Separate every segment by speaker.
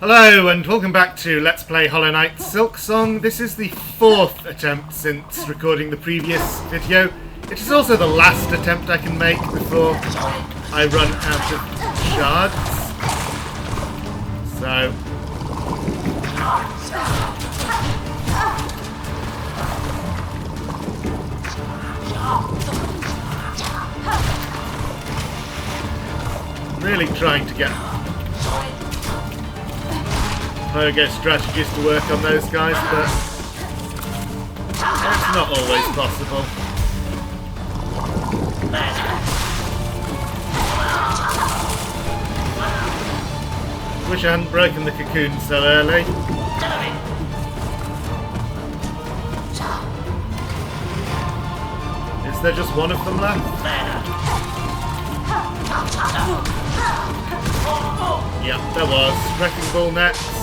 Speaker 1: Hello and welcome back to Let's Play Hollow Knight Silksong. This is the fourth attempt since recording the previous video. It is also the last attempt I can make before I run out of shards. So... really trying to get pogo strategies to work on those guys, but it's not always possible. Wish I hadn't broken the cocoon so early. Is there just one of them left? Yep, there was. Wrecking Ball next.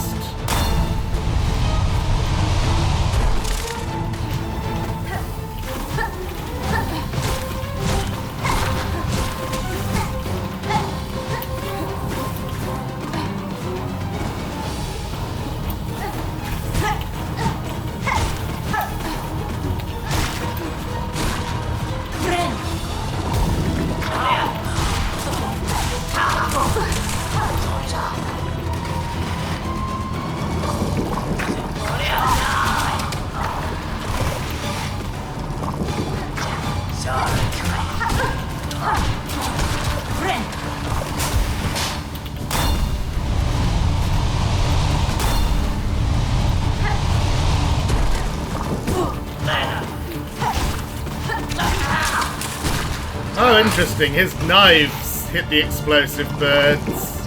Speaker 1: Oh, interesting. His knives hit the explosive birds.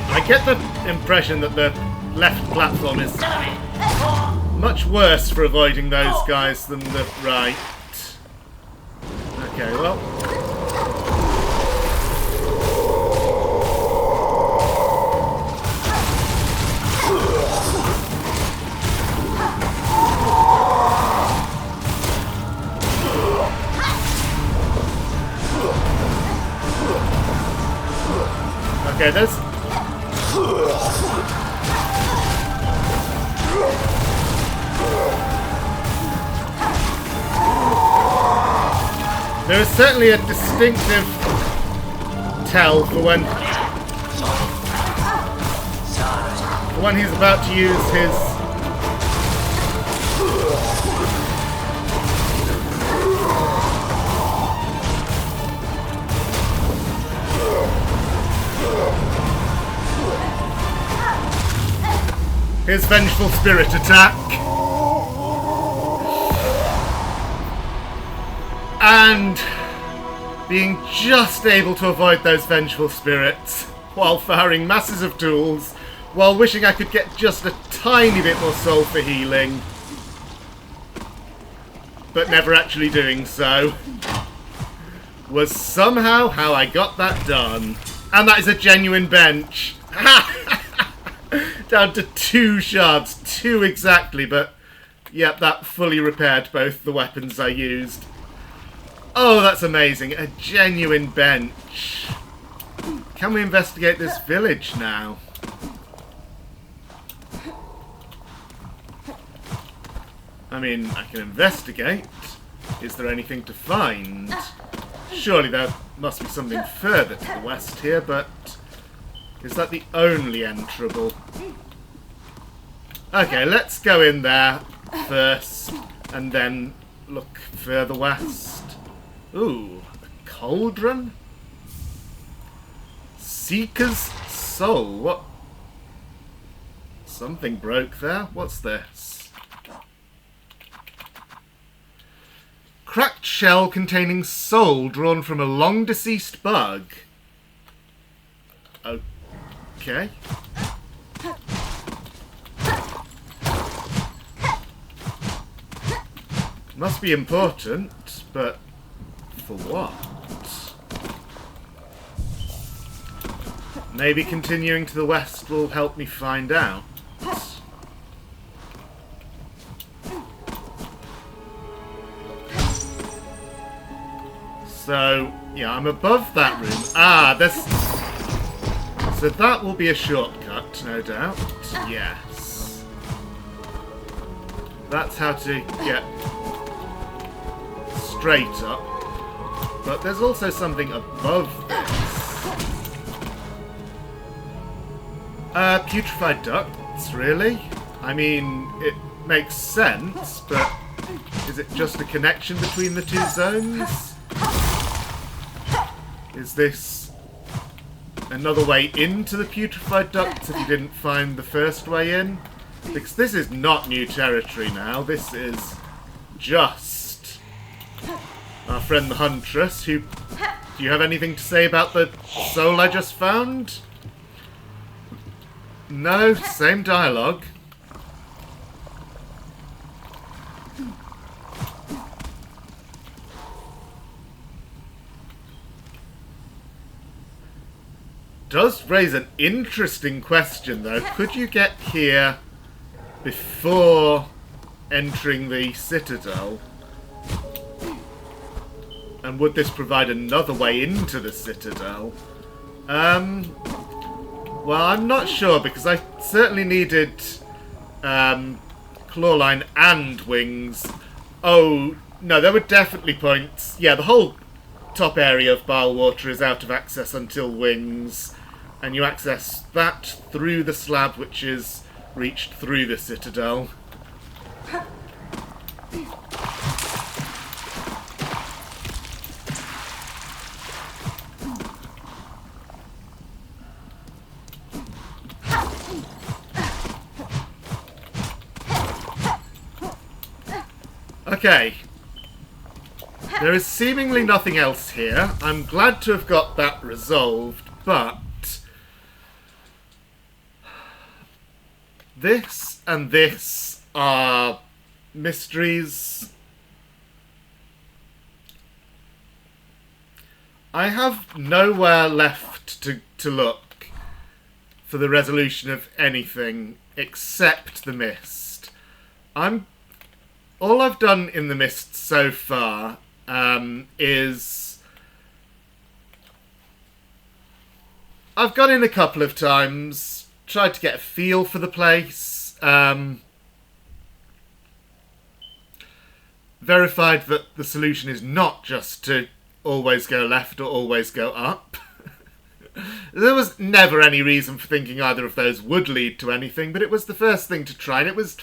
Speaker 1: I get the impression that the left platform is much worse for avoiding those guys than the right. Okay, well... Okay, there's there is certainly a distinctive tell for when he's about to use his Vengeful Spirit attack. And being just able to avoid those Vengeful Spirits while firing masses of tools, while wishing I could get just a tiny bit more soul for healing, but never actually doing so, was somehow how I got that done. And that is a genuine bench. Down to 2 shards, 2 exactly, but yep, that fully repaired both the weapons I used. Oh, that's amazing. A genuine bench. Can we investigate this village now? I mean, I can investigate. Is there anything to find? Surely there must be something further to the west here, but... is that the only enterable? Okay, let's go in there first, and then look further west. Ooh, a cauldron? Seeker's Soul. What? Something broke there. What's this? Cracked shell containing soul drawn from a long-deceased bug. Okay. Must be important, but for what? Maybe continuing to the west will help me find out. So, yeah, I'm above that room. Ah, there's... So that will be a shortcut, no doubt. Yes. That's how to get straight up. But there's also something above this. Putrefied ducts, really? I mean, it makes sense, but is it just a connection between the two zones? Is this another way into the putrefied ducts if you didn't find the first way in? Because this is not new territory now. This is just our friend the Huntress, who... Do you have anything to say about the soul I just found? No, same dialogue. Does raise an interesting question, though. Could you get here before entering the Citadel? And would this provide another way into the Citadel? Well, I'm not sure, because I certainly needed clawline and wings. Oh, no, there were definitely points. Yeah, the whole top area of Bilewater is out of access until wings. And you access that through the slab, which is reached through the Citadel. Okay. There is seemingly nothing else here. I'm glad to have got that resolved, but this and this are mysteries. I have nowhere left to look for the resolution of anything except the mist. All I've done in the mist so far is I've gone in a couple of times, tried to get a feel for the place, verified that the solution is not just to always go left or always go up. There was never any reason for thinking either of those would lead to anything, but it was the first thing to try, and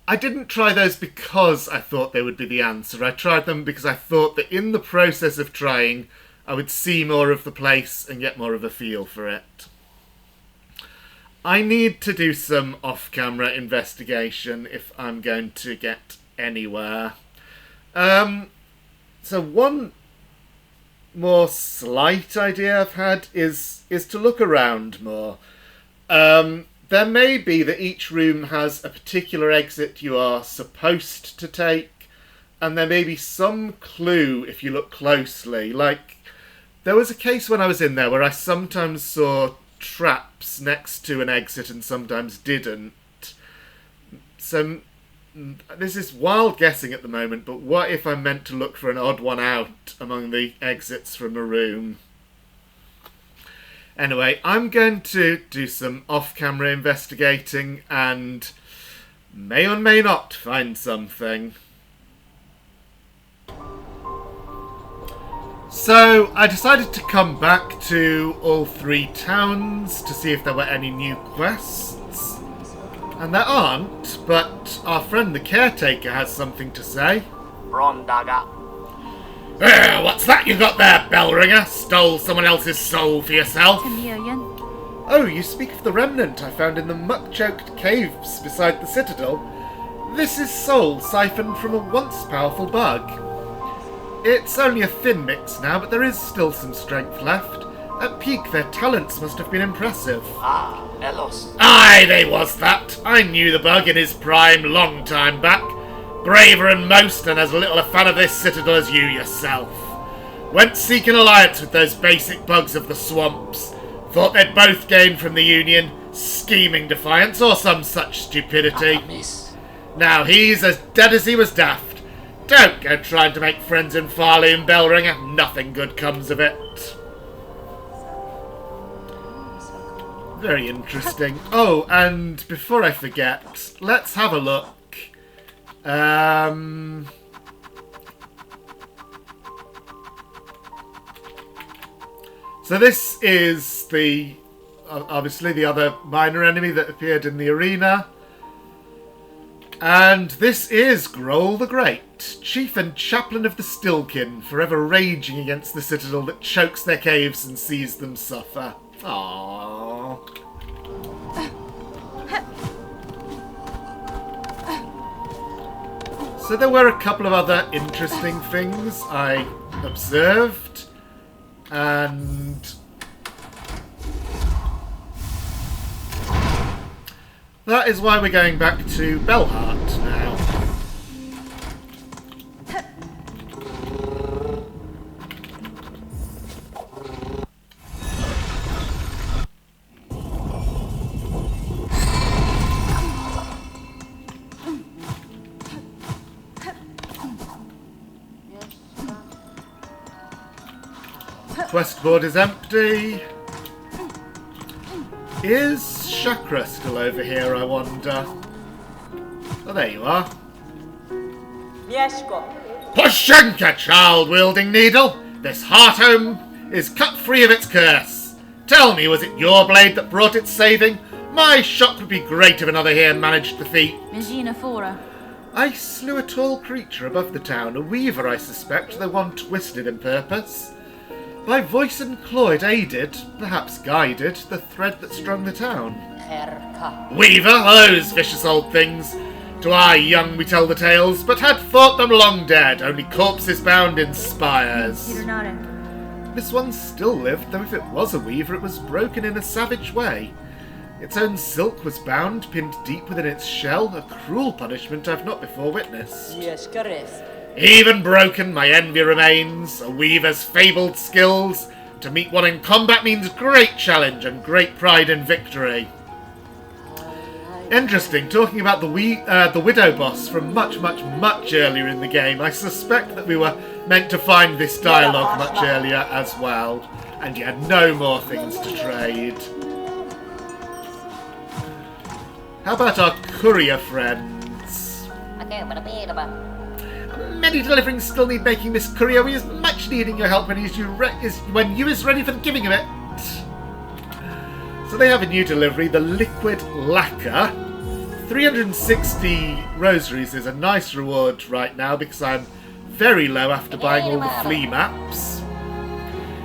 Speaker 1: I didn't try those because I thought they would be the answer. I tried them because I thought that in the process of trying, I would see more of the place and get more of a feel for it. I need to do some off-camera investigation if I'm going to get anywhere. So one more slight idea I've had is to look around more. There may be that each room has a particular exit you are supposed to take, and there may be some clue if you look closely. Like, there was a case when I was in there where I sometimes saw traps next to an exit and sometimes didn't. So, this is wild guessing at the moment, but what if I'm meant to look for an odd one out among the exits from a room? Anyway, I'm going to do some off-camera investigating and may or may not find something. So, I decided to come back to all three towns to see if there were any new quests. And there aren't, but our friend the caretaker has something to say.
Speaker 2: Rondaga.
Speaker 1: What's that you got there, Bellringer? Stole someone else's soul for yourself? Oh, you speak of the remnant I found in the muck-choked caves beside the Citadel. This is soul siphoned from a once powerful bug. It's only a thin mix now, but there is still some strength left. At peak, their talents must have been impressive.
Speaker 2: Ah, Elos.
Speaker 1: Aye, they was that. I knew the bug in his prime long time back. Braver than most, and as little a fan of this Citadel as you yourself. Went seeking alliance with those basic bugs of the swamps. Thought they'd both gain from the Union, scheming defiance or some such stupidity. Now he's as dead as he was daft. Don't go trying to make friends in Farley and Bellringer. Nothing good comes of it. Very interesting. Oh, and before I forget, let's have a look. So this is the obviously the other minor enemy that appeared in the arena. And this is Groal the Great, chief and chaplain of the Stillkin, forever raging against the citadel that chokes their caves and sees them suffer. Aww. So there were a couple of other interesting things I observed, and that is why we're going back to Belhart now. Quest board is empty. Is Chakra still over here, I wonder? Oh, there you are. Pushenka, child-wielding needle! This heart home is cut free of its curse. Tell me, was it your blade that brought its saving? My shock would be great if another here managed the feat. I slew a tall creature above the town, a weaver, I suspect, though one twisted in purpose. My voice and claw it aided, perhaps guided, the thread that strung the town. Weaver, those vicious old things. To our young we tell the tales, but had thought them long dead, only corpses bound in spires. This one still lived, though if it was a weaver, it was broken in a savage way. Its own silk was bound, pinned deep within its shell, a cruel punishment I've not before witnessed. Even broken, my envy remains, a weaver's fabled skills. To meet one in combat means great challenge and great pride in victory. Interesting, talking about the Widow boss from much earlier in the game. I suspect that we were meant to find this dialogue much earlier as well, and you had no more things to trade. How about our courier friends? Many deliverings still need making, Miss Courier. We is much needing your help when you is ready for the giving of it. So they have a new delivery, the Liquid Lacquer. 360 rosaries is a nice reward right now because I'm very low after buying all the flea maps.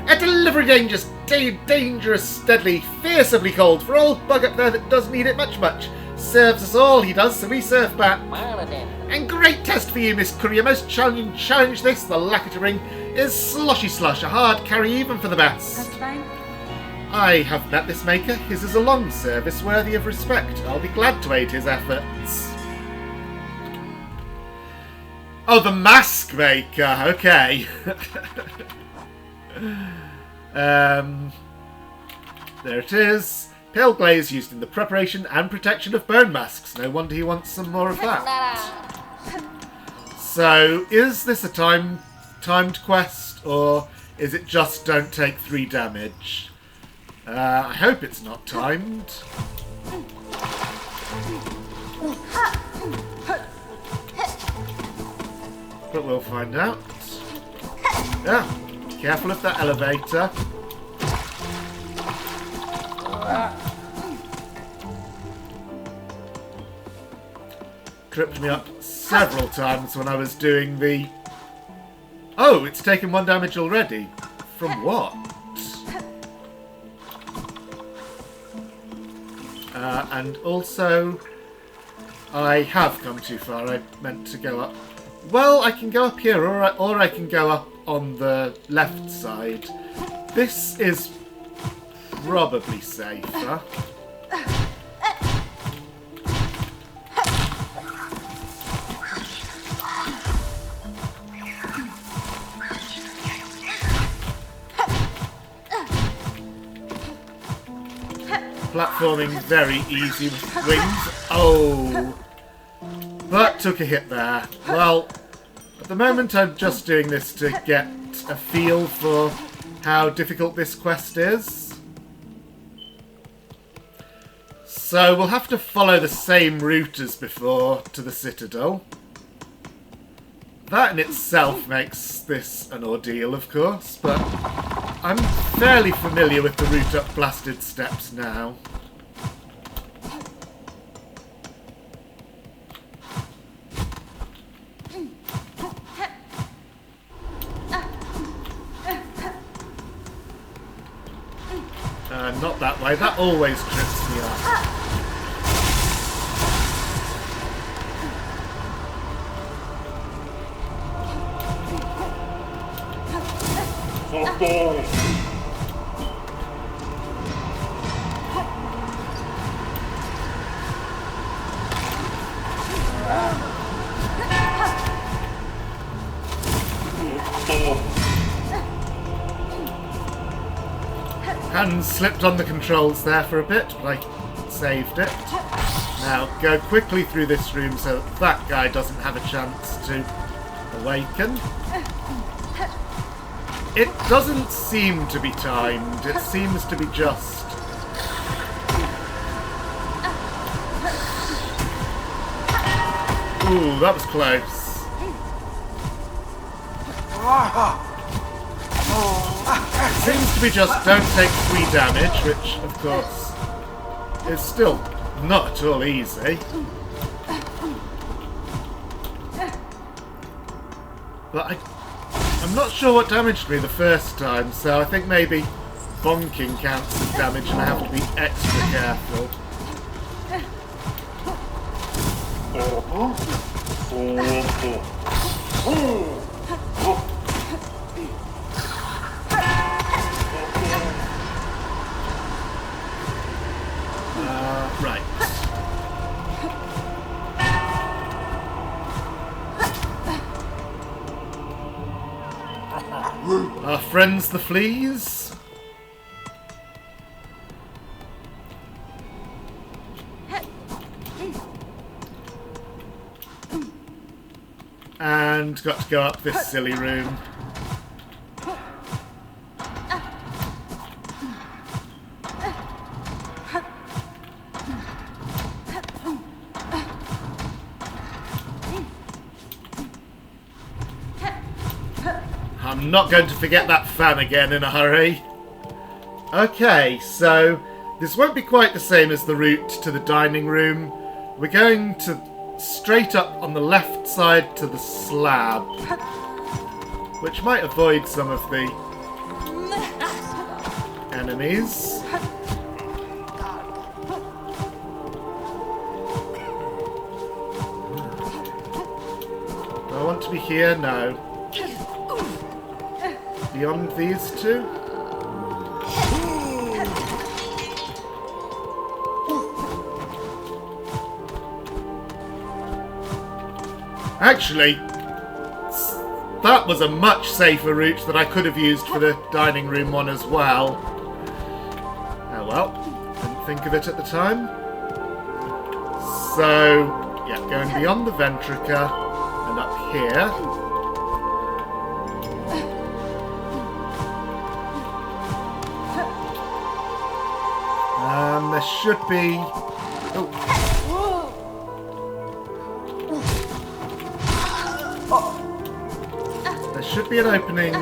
Speaker 1: A delivery dangerous, deadly, fearsomely cold for old bug up there that does need it much. Serves us all, he does, so we serve back. And great test for you, Miss Courier. Most challenging challenge this, the lacquer ring, is Sloshy Slush, a hard carry even for the best. I have met this maker. His is a long service worthy of respect. I'll be glad to aid his efforts. Oh, the mask maker. Okay. There it is. Pale glaze used in the preparation and protection of bone masks. No wonder he wants some more of that. So, is this a timed quest, or is it just don't take 3 damage? I hope it's not timed. But we'll find out. Yeah, careful of that elevator. Tripped me up several times when I was doing the... Oh, it's taken 1 damage already. From what? And also, I have come too far. I meant to go up. Well, I can go up here, or I can go up on the left side. This is probably safer. Platforming very easy with wings. Oh! But took a hit there. Well, At the moment, I'm just doing this to get a feel for how difficult this quest is. So we'll have to follow the same route as before to the Citadel. That in itself makes this an ordeal, of course, but I'm fairly familiar with the route up Blasted Steps now. Not that way. That always trips me up. Hands slipped on the controls there for a bit, but I saved it. Now go quickly through this room so that guy doesn't have a chance to awaken. It doesn't seem to be timed, it seems to be just... Ooh, that was close. It seems to be just don't take 3 damage, which, of course, is still not at all easy. But I'm not sure what damaged me the first time, so I think maybe bonking counts as damage and I have to be extra careful. Right. Our friends the fleas. And got to go up this silly room. I'm not going to forget that fan again in a hurry. Okay, so this won't be quite the same as the route to the dining room. We're going to straight up on the left side to the slab, which might avoid some of the enemies. Do I want to be here? No. Beyond these two? Actually, that was a much safer route that I could have used for the dining room one as well. Oh well, didn't think of it at the time. So, yeah, going beyond the Ventrica and up here. There should be... Oh. There should be an opening...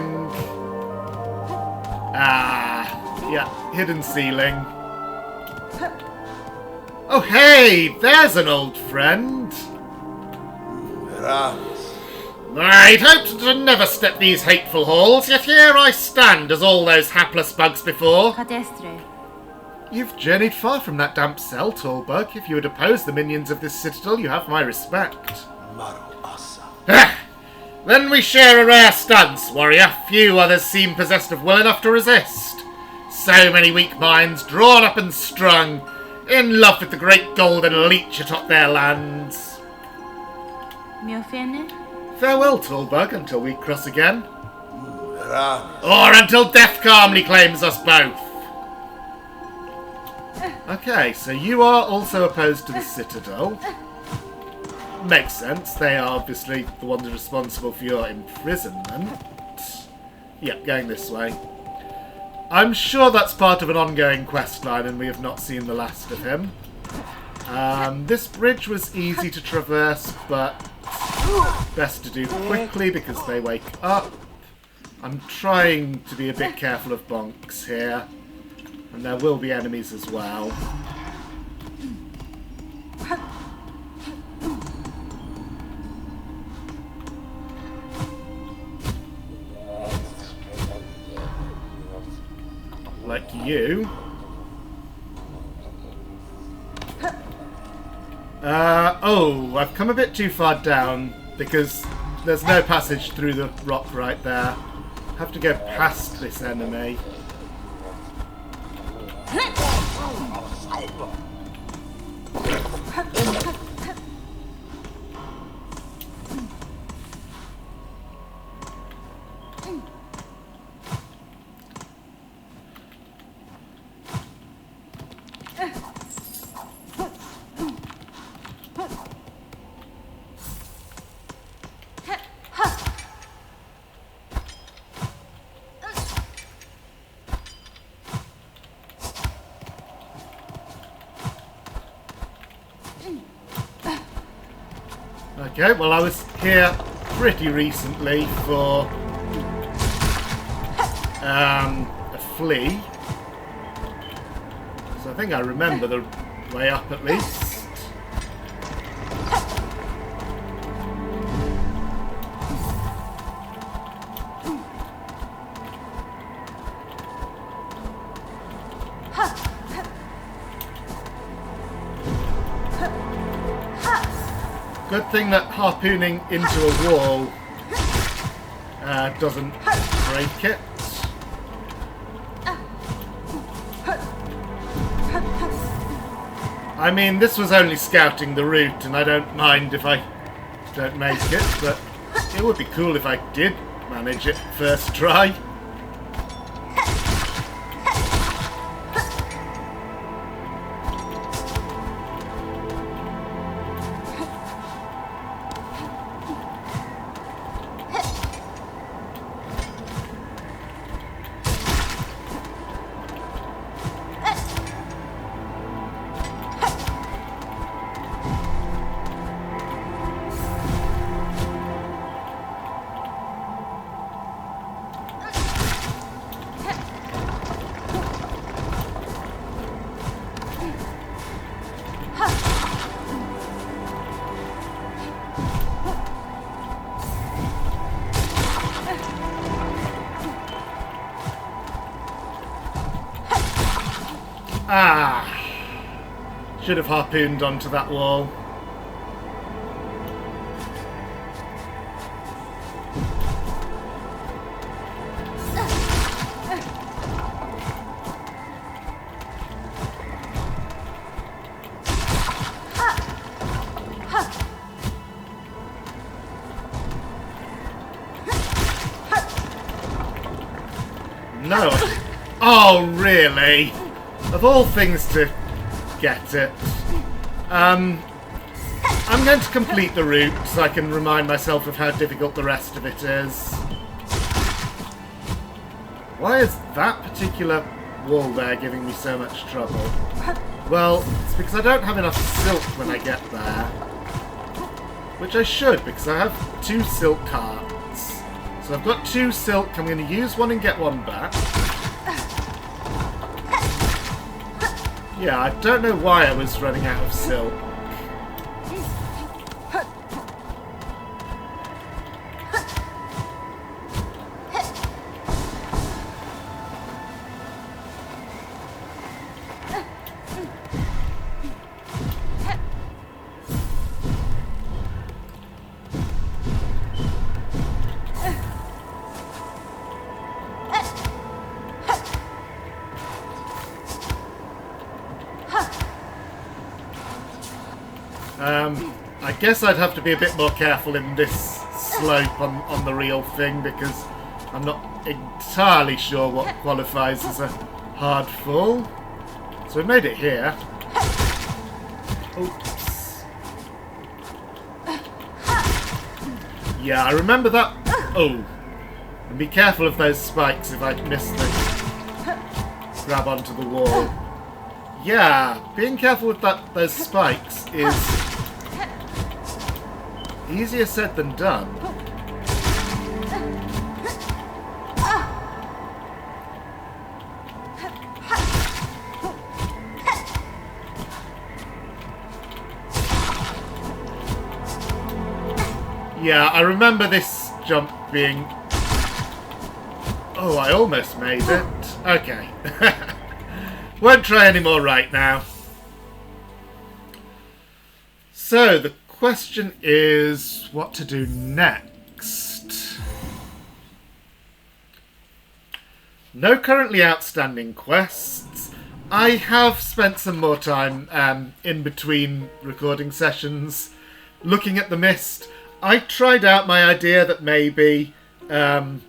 Speaker 1: yeah, hidden ceiling. Oh hey, there's an old friend. I'd hoped to never step these hateful halls, yet here I stand as all those hapless bugs before. You've journeyed far from that damp cell, tall bug. If you would oppose the minions of this citadel, you have my respect. Then we share a rare stance, warrior. Few others seem possessed of will enough to resist. So many weak minds, drawn up and strung, in love with the great golden leech atop their lands. Farewell, tall bug, until we cross again. Or until death calmly claims us both. Okay, so you are also opposed to the Citadel. makes sense. They are obviously the ones responsible for your imprisonment. Yep, going this way. I'm sure that's part of an ongoing quest line and we have not seen the last of him. This bridge was easy to traverse, but best to do quickly because they wake up. I'm trying to be a bit careful of bonks here. And there will be enemies as well. Like you. Oh, I've come a bit too far down because there's no passage through the rock right there. I have to go past this enemy. Okay, well I was here pretty recently for a flea. So I think I remember the way up at least. Good thing that harpooning into a wall doesn't break it. I mean, this was only scouting the route, and I don't mind if I don't make it, but it would be cool if I did manage it first try. Ah! Should have harpooned onto that wall. No. Oh, really? Of all things to get it. I'm going to complete the route so I can remind myself of how difficult the rest of it is. Why is that particular wall there giving me so much trouble? Well, it's because I don't have enough silk when I get there. Which I should, because I have 2 silk carts. So I've got 2 silk, I'm going to use one and get one back. Yeah, I don't know why I was running out of silk. I guess I'd have to be a bit more careful in this slope on the real thing because I'm not entirely sure what qualifies as a hard fall. So we made it here. Oops. Yeah, I remember that. Oh. And be careful of those spikes if I miss them. Grab onto the wall. Yeah, being careful with those spikes is easier said than done. Yeah, I remember this jump being... Oh, I almost made it. Okay. Won't try any more right now. So, the question is what to do next. No currently outstanding quests. I have spent some more time in between recording sessions looking at the mist. I tried out my idea that maybe there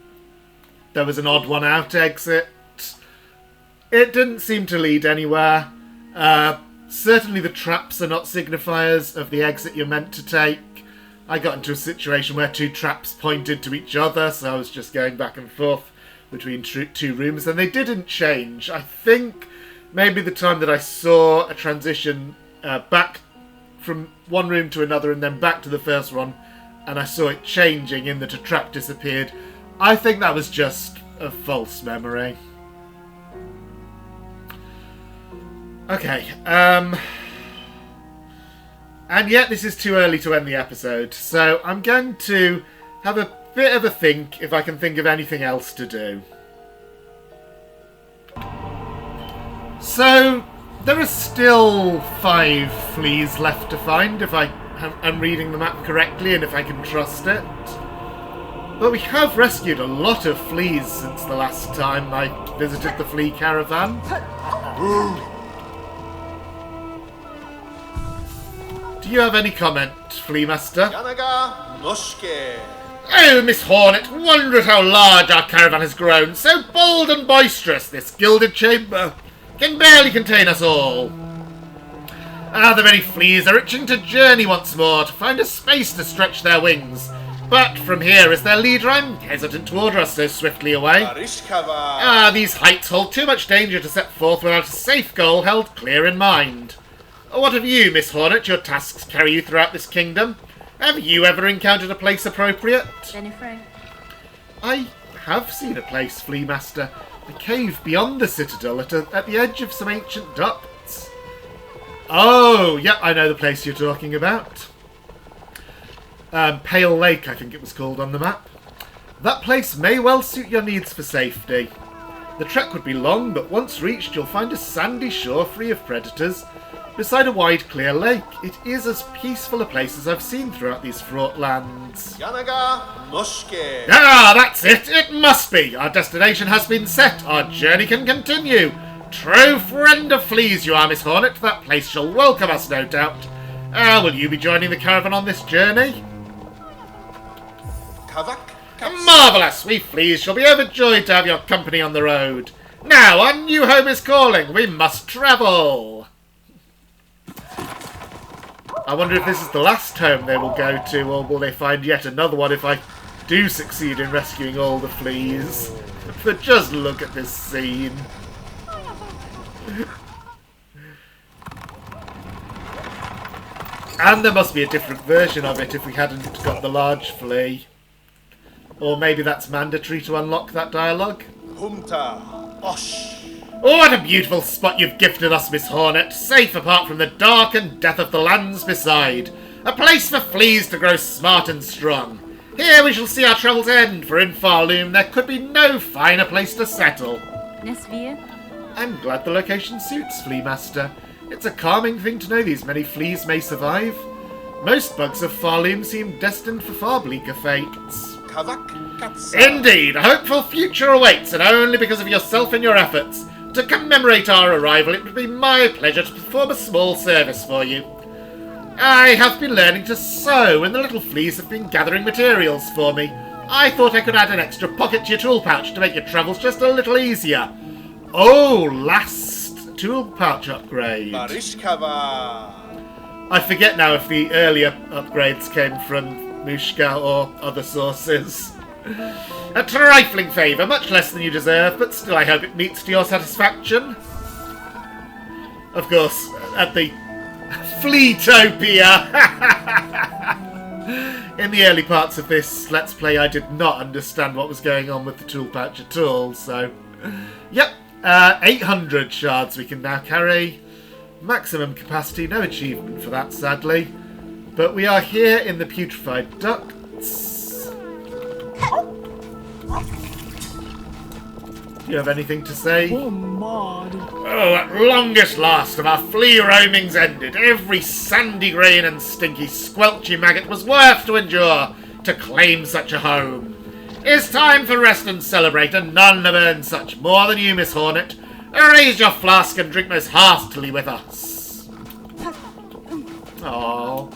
Speaker 1: was an odd one out exit. It didn't seem to lead anywhere. Certainly the traps are not signifiers of the exit you're meant to take. I got into a situation where two traps pointed to each other, so I was just going back and forth between two rooms, and they didn't change. I think maybe the time that I saw a transition back from one room to another and then back to the first one, and I saw it changing in that a trap disappeared. I think that was just a false memory. Okay, and yet this is too early to end the episode, so I'm going to have a bit of a think if I can think of anything else to do. So, there are still 5 fleas left to find if I'm reading the map correctly and if I can trust it. But we have rescued a lot of fleas since the last time I visited the flea caravan. Do you have any comment, Flea Master? Oh, Miss Hornet, wonder at how large our caravan has grown. So bold and boisterous, this gilded chamber can barely contain us all. Ah, the many fleas are itching to journey once more, to find a space to stretch their wings. But from here, as their leader, I'm hesitant to order us so swiftly away. Ah, these heights hold too much danger to set forth without a safe goal held clear in mind. What of you, Miss Hornet? Your tasks carry you throughout this kingdom. Have you ever encountered a place appropriate? I have seen a place, Flea Master. A cave beyond the citadel at the edge of some ancient ducts. Oh, yep, I know the place you're talking about. Pale Lake, I think it was called on the map. That place may well suit your needs for safety. The trek would be long, but once reached you'll find a sandy shore free of predators. Beside a wide, clear lake, it is as peaceful a place as I've seen throughout these fraught lands. Ah, that's it! It must be! Our destination has been set. Our journey can continue. True friend of fleas you are, Miss Hornet. That place shall welcome us, no doubt. Will you be joining the caravan on this journey? Marvellous! We fleas shall be overjoyed to have your company on the road. Now, our new home is calling. We must travel. I wonder if this is the last home they will go to, or will they find yet another one if I do succeed in rescuing all the fleas. But just look at this scene. And there must be a different version of it if we hadn't got the large flea. Or maybe that's mandatory to unlock that dialogue. Oh, what a beautiful spot you've gifted us, Miss Hornet. Safe apart from the dark and death of the lands beside. A place for fleas to grow smart and strong. Here we shall see our travels end, for in Farloom there could be no finer place to settle. I'm glad the location suits, Flea Master. It's a calming thing to know these many fleas may survive. Most bugs of Farloom seem destined for far bleaker fates. Indeed, a hopeful future awaits, and only because of yourself and your efforts. To commemorate our arrival, it would be my pleasure to perform a small service for you. I have been learning to sew, and the little fleas have been gathering materials for me. I thought I could add an extra pocket to your tool pouch to make your travels just a little easier. Oh, last tool pouch upgrade. I forget now if the earlier upgrades came from Mushka or other sources. A trifling favour, much less than you deserve, but still I hope it meets to your satisfaction. Of course, at the Fleatopia! In the early parts of this Let's Play, I did not understand what was going on with the tool pouch at all, so... Yep, 800 shards we can now carry. Maximum capacity, no achievement for that, sadly. But we are here in the putrefied ducts. Do you have anything to say? Oh, at longest last have our flea roamings ended. Every sandy grain and stinky squelchy maggot was worth to endure to claim such a home. It's time for rest and celebrate, and none have earned such more than you, Miss Hornet. Raise your flask and drink most heartily with us. Oh,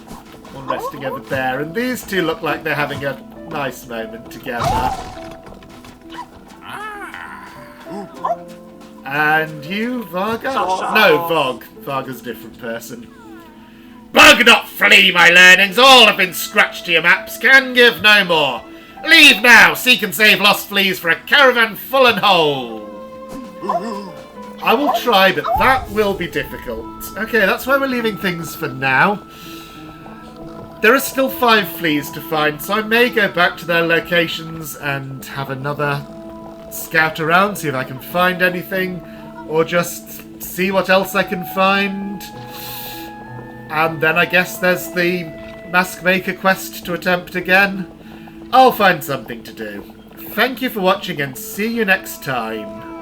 Speaker 1: one resting over there, and these two look like they're having a nice moment together. And you, Varga? No, Vog. Varga's a different person. Bug not flea, my learnings. All have been scratched to your maps. Can give no more. Leave now. Seek and save lost fleas for a caravan full and whole. I will try, but that will be difficult. Okay, that's where we're leaving things for now. There are still 5 fleas to find, so I may go back to their locations and have another scout around, see if I can find anything, or just see what else I can find. And then I guess there's the Mask Maker quest to attempt again. I'll find something to do. Thank you for watching and see you next time.